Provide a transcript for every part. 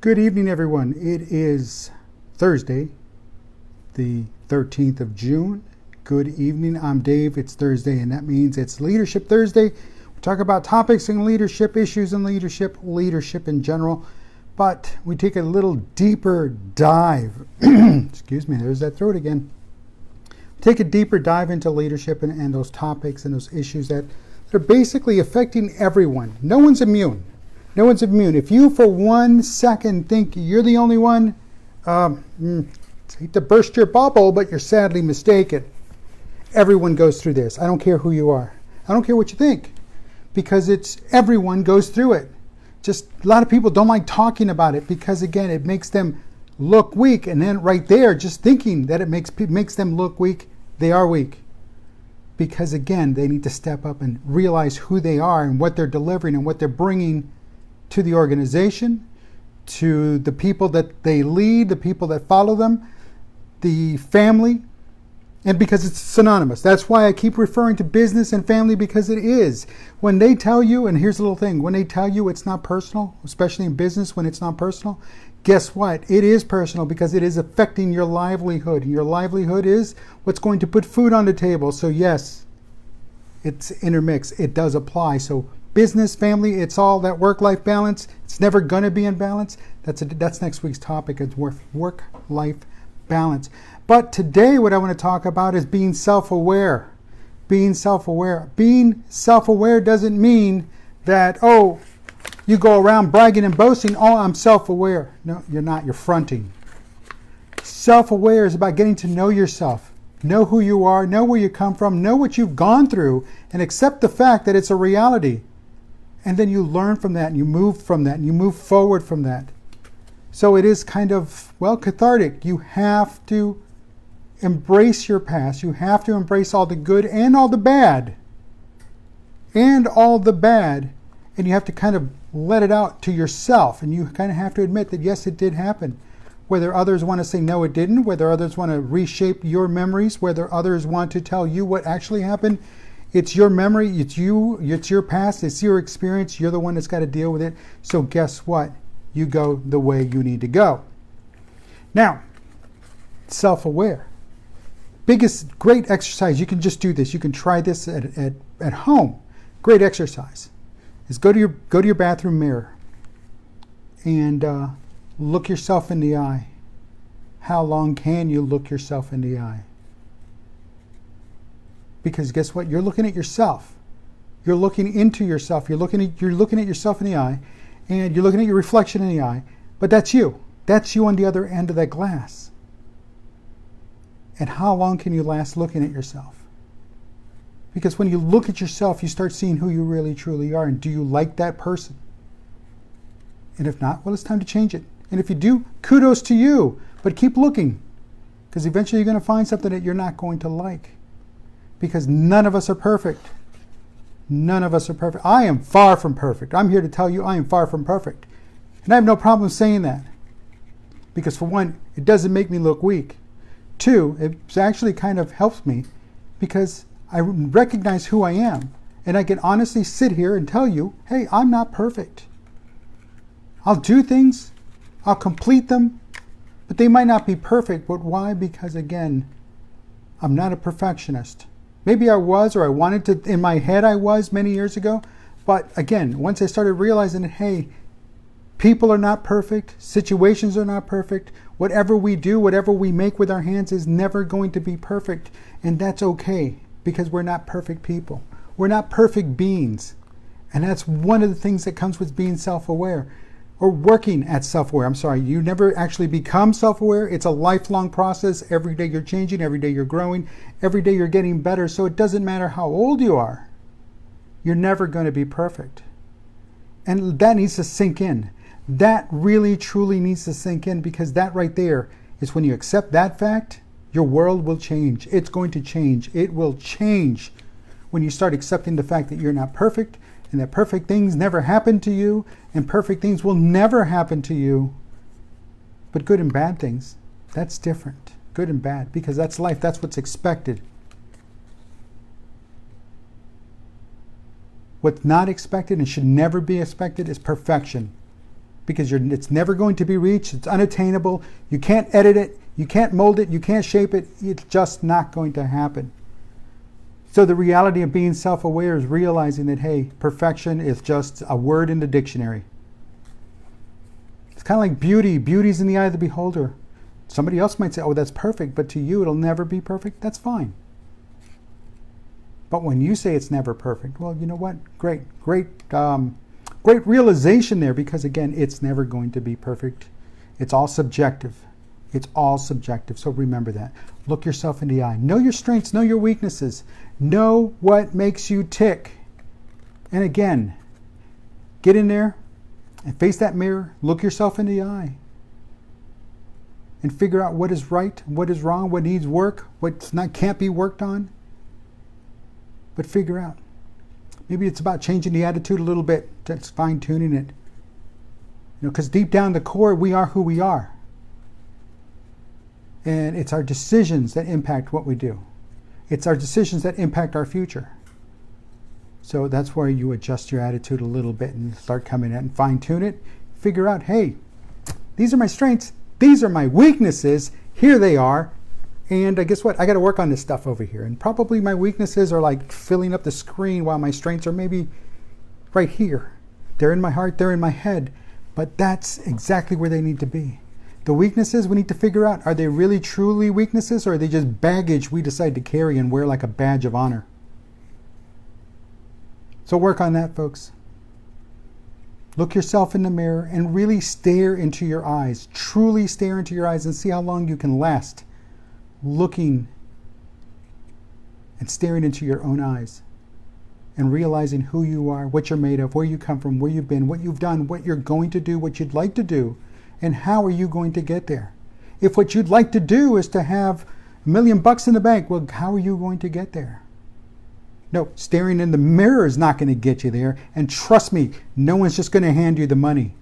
Good evening, everyone. It is Thursday, the 13th of June. Good evening. I'm Dave. It's Thursday, and that means it's Leadership Thursday. We talk about topics in leadership, issues in leadership, leadership in general, but we take a little deeper dive. Excuse me, there's that throat again. Take a deeper dive into leadership and those topics and those issues that are basically affecting everyone. No one's immune. No one's immune. If you for 1 second think you're the only one, I hate to burst your bubble, but you're sadly mistaken. Everyone goes through this. I don't care who you are. I don't care what you think, because everyone goes through it. Just a lot of people don't like talking about it because, again, it makes them look weak. And then right there, just thinking that it makes them look weak, they are weak. Because, again, they need to step up and realize who they are and what they're delivering and what they're bringing to the organization, to the people that they lead, the people that follow them, the family, and because it's synonymous. That's why I keep referring to business and family, because it is. When they tell you, and here's a little thing, when they tell you it's not personal, especially in business when it's not personal, guess what? It is personal, because it is affecting your livelihood. Your livelihood is what's going to put food on the table. So yes, it's intermixed. It does apply. So business, family, it's all that work-life balance. It's never going to be in balance. That's next week's topic. It's work-life balance. But today what I want to talk about is being self-aware. Being self-aware. Being self-aware doesn't mean that, you go around bragging and boasting, I'm self-aware. No, you're not. You're fronting. Self-aware is about getting to know yourself. Know who you are. Know where you come from. Know what you've gone through. And accept the fact that it's a reality. And then you learn from that, and you move from that, and you move forward from that. So it is kind of, cathartic. You have to embrace your past. You have to embrace all the good and all the bad. And all the bad. And you have to kind of let it out to yourself. And you kind of have to admit that, yes, it did happen. Whether others want to say, no, it didn't. Whether others want to reshape your memories. Whether others want to tell you what actually happened. It's your memory, it's you, it's your past, it's your experience. You're the one that's got to deal with it. So guess what? You go the way you need to go. Now, self-aware. Great exercise. You can just do this. You can try this at home. Great exercise is go to your bathroom mirror and look yourself in the eye. How long can you look yourself in the eye? Because guess what? You're looking at yourself. You're looking into yourself. You're looking at yourself in the eye, and you're looking at your reflection in the eye. But that's you. That's you on the other end of that glass. And how long can you last looking at yourself? Because when you look at yourself, you start seeing who you really truly are. And do you like that person? And if not, it's time to change it. And if you do, kudos to you. But keep looking, because eventually you're going to find something that you're not going to like. Because none of us are perfect. None of us are perfect. I am far from perfect. I'm here to tell you I am far from perfect. And I have no problem saying that. Because for one, it doesn't make me look weak. Two, it actually kind of helps me because I recognize who I am. And I can honestly sit here and tell you, hey, I'm not perfect. I'll do things. I'll complete them. But they might not be perfect. But why? Because again, I'm not a perfectionist. Maybe I was, or I wanted to, in my head I was many years ago. But again, once I started realizing that, hey, people are not perfect, situations are not perfect, whatever we do, whatever we make with our hands is never going to be perfect. And that's okay, because we're not perfect people. We're not perfect beings. And that's one of the things that comes with being self-aware. Or working at self-aware. You never actually become self-aware. It's a lifelong process. Every day you're changing, every day you're growing, every day you're getting better. So it doesn't matter how old you are. You're never going to be perfect. And that needs to sink in. That really, truly needs to sink in, because that right there is when you accept that fact, your world will change. It's going to change. It will change when you start accepting the fact that you're not perfect, and that perfect things never happen to you, and perfect things will never happen to you. But good and bad things, that's different. Good and bad, because that's life. That's what's expected. What's not expected and should never be expected is perfection. because it's never going to be reached. It's unattainable. You can't edit it. You can't mold it. You can't shape it. It's just not going to happen. So the reality of being self-aware is realizing that, hey, perfection is just a word in the dictionary. It's kind of like beauty. Beauty's in the eye of the beholder. Somebody else might say, oh, that's perfect, but to you it'll never be perfect. That's fine. But when you say it's never perfect, well, you know what? Great realization there, because again, it's never going to be perfect. It's all subjective. It's all subjective. So remember that. Look yourself in the eye. Know your strengths, know your weaknesses. Know what makes you tick. And again, get in there and face that mirror. Look yourself in the eye. And figure out what is right, what is wrong, what needs work, what can't be worked on. But figure out. Maybe it's about changing the attitude a little bit, just fine-tuning it. Because deep down the core, we are who we are. And it's our decisions that impact what we do. It's our decisions that impact our future. So that's where you adjust your attitude a little bit and start coming in and fine-tune it. Figure out, hey, these are my strengths. These are my weaknesses. Here they are. And guess what? I got to work on this stuff over here. And probably my weaknesses are like filling up the screen, while my strengths are maybe right here. They're in my heart. They're in my head. But that's exactly where they need to be. The weaknesses we need to figure out, are they really truly weaknesses, or are they just baggage we decide to carry and wear like a badge of honor? So work on that, folks. Look yourself in the mirror and really stare into your eyes. Truly stare into your eyes and see how long you can last looking and staring into your own eyes and realizing who you are, what you're made of, where you come from, where you've been, what you've done, what you're going to do, what you'd like to do, and how are you going to get there. If what you'd like to do is to have $1 million in the bank, well, how are you going to get there? No, staring in the mirror is not going to get you there. And trust me, no one's just going to hand you the money.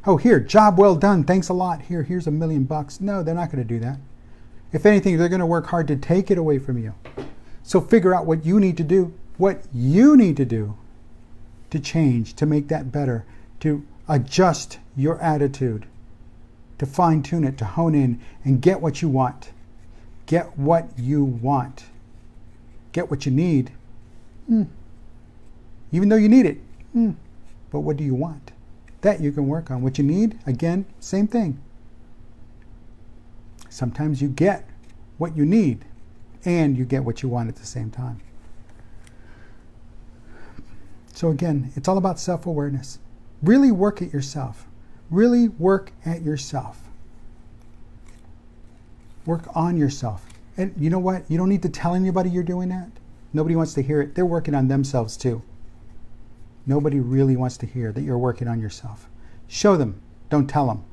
Oh, here, job well done. Thanks a lot. Here's $1 million. No, they're not going to do that. If anything, they're going to work hard to take it away from you. So figure out what you need to do, to change, to make that better, to adjust your attitude, to fine-tune it, to hone in and get what you want. Get what you want. Get what you need. Even though you need it. But what do you want? That you can work on. What you need, again, same thing. Sometimes you get what you need and you get what you want at the same time. So again, it's all about self-awareness. Really work at yourself. Really work at yourself. Work on yourself. And you know what? You don't need to tell anybody you're doing that. Nobody wants to hear it. They're working on themselves too. Nobody really wants to hear that you're working on yourself. Show them. Don't tell them.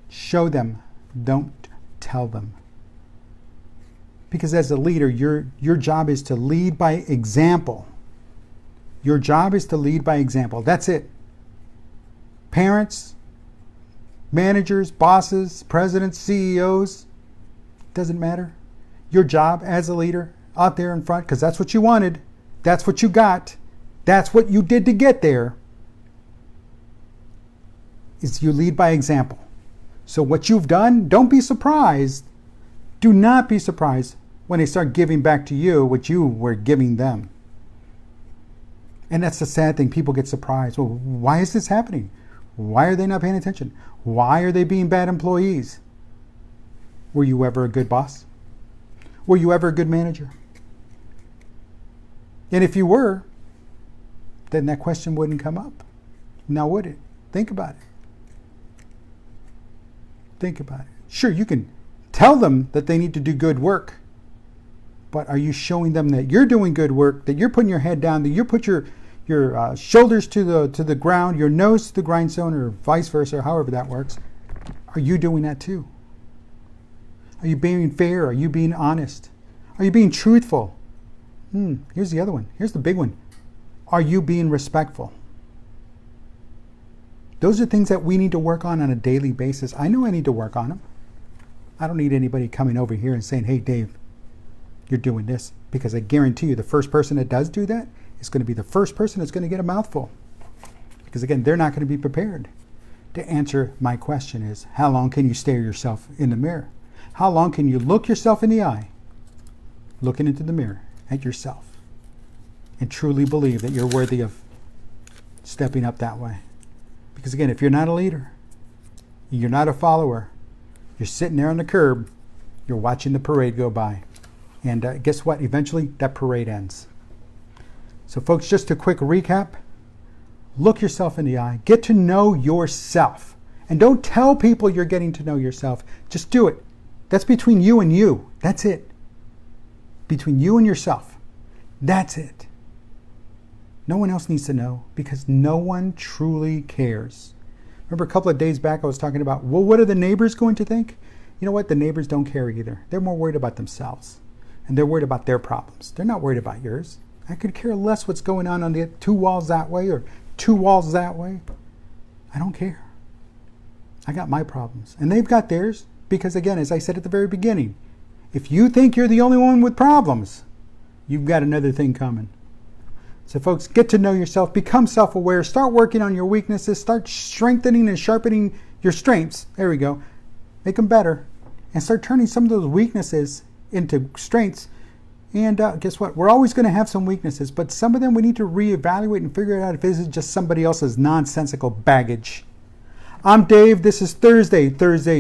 Show them. Don't tell them. Because as a leader, your job is to lead by example. Your job is to lead by example. That's it. Parents, managers, bosses, presidents, CEOs, doesn't matter. Your job as a leader out there in front, because that's what you wanted. That's what you got. That's what you did to get there, is you lead by example. So what you've done, don't be surprised. Do not be surprised when they start giving back to you what you were giving them. And that's the sad thing. People get surprised. Well, why is this happening? Why are they not paying attention? Why are they being bad employees? Were you ever a good boss? Were you ever a good manager? And if you were, then that question wouldn't come up. Now would it? Think about it. Think about it. Sure, you can tell them that they need to do good work, but are you showing them that you're doing good work, that you're putting your head down, that you put your shoulders to the ground, your nose to the grindstone, or vice versa, or however that works? Are you doing that too? Are you being fair? Are you being honest? Are you being truthful? Here's the other one. Here's the big one. Are you being respectful? Those are things that we need to work on a daily basis. I know I need to work on them. I don't need anybody coming over here and saying, hey, Dave, you're doing this. Because I guarantee you the first person that does do that is going to be the first person that's going to get a mouthful. Because again, they're not going to be prepared to answer my question is, how long can you stare yourself in the mirror? How long can you look yourself in the eye, looking into the mirror at yourself, and truly believe that you're worthy of stepping up that way? Because again, if you're not a leader, you're not a follower, you're sitting there on the curb, you're watching the parade go by. And guess what? Eventually, that parade ends. So folks, just a quick recap. Look yourself in the eye. Get to know yourself. And don't tell people you're getting to know yourself. Just do it. That's between you and you. That's it. Between you and yourself. That's it. No one else needs to know because no one truly cares. Remember a couple of days back I was talking about, well, what are the neighbors going to think? You know what? The neighbors don't care either. They're more worried about themselves. And they're worried about their problems. They're not worried about yours. I could care less what's going on the 2 walls that way or 2 walls that way. I don't care. I got my problems. And they've got theirs because, again, as I said at the very beginning, if you think you're the only one with problems, you've got another thing coming. So, folks, get to know yourself. Become self-aware. Start working on your weaknesses. Start strengthening and sharpening your strengths. There we go. Make them better. And start turning some of those weaknesses into strengths. And guess what? We're always going to have some weaknesses, but some of them we need to reevaluate and figure out if this is just somebody else's nonsensical baggage. I'm Dave. This is Thursday,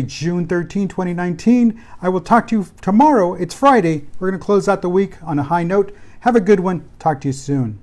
June 13, 2019. I will talk to you tomorrow. It's Friday. We're going to close out the week on a high note. Have a good one. Talk to you soon.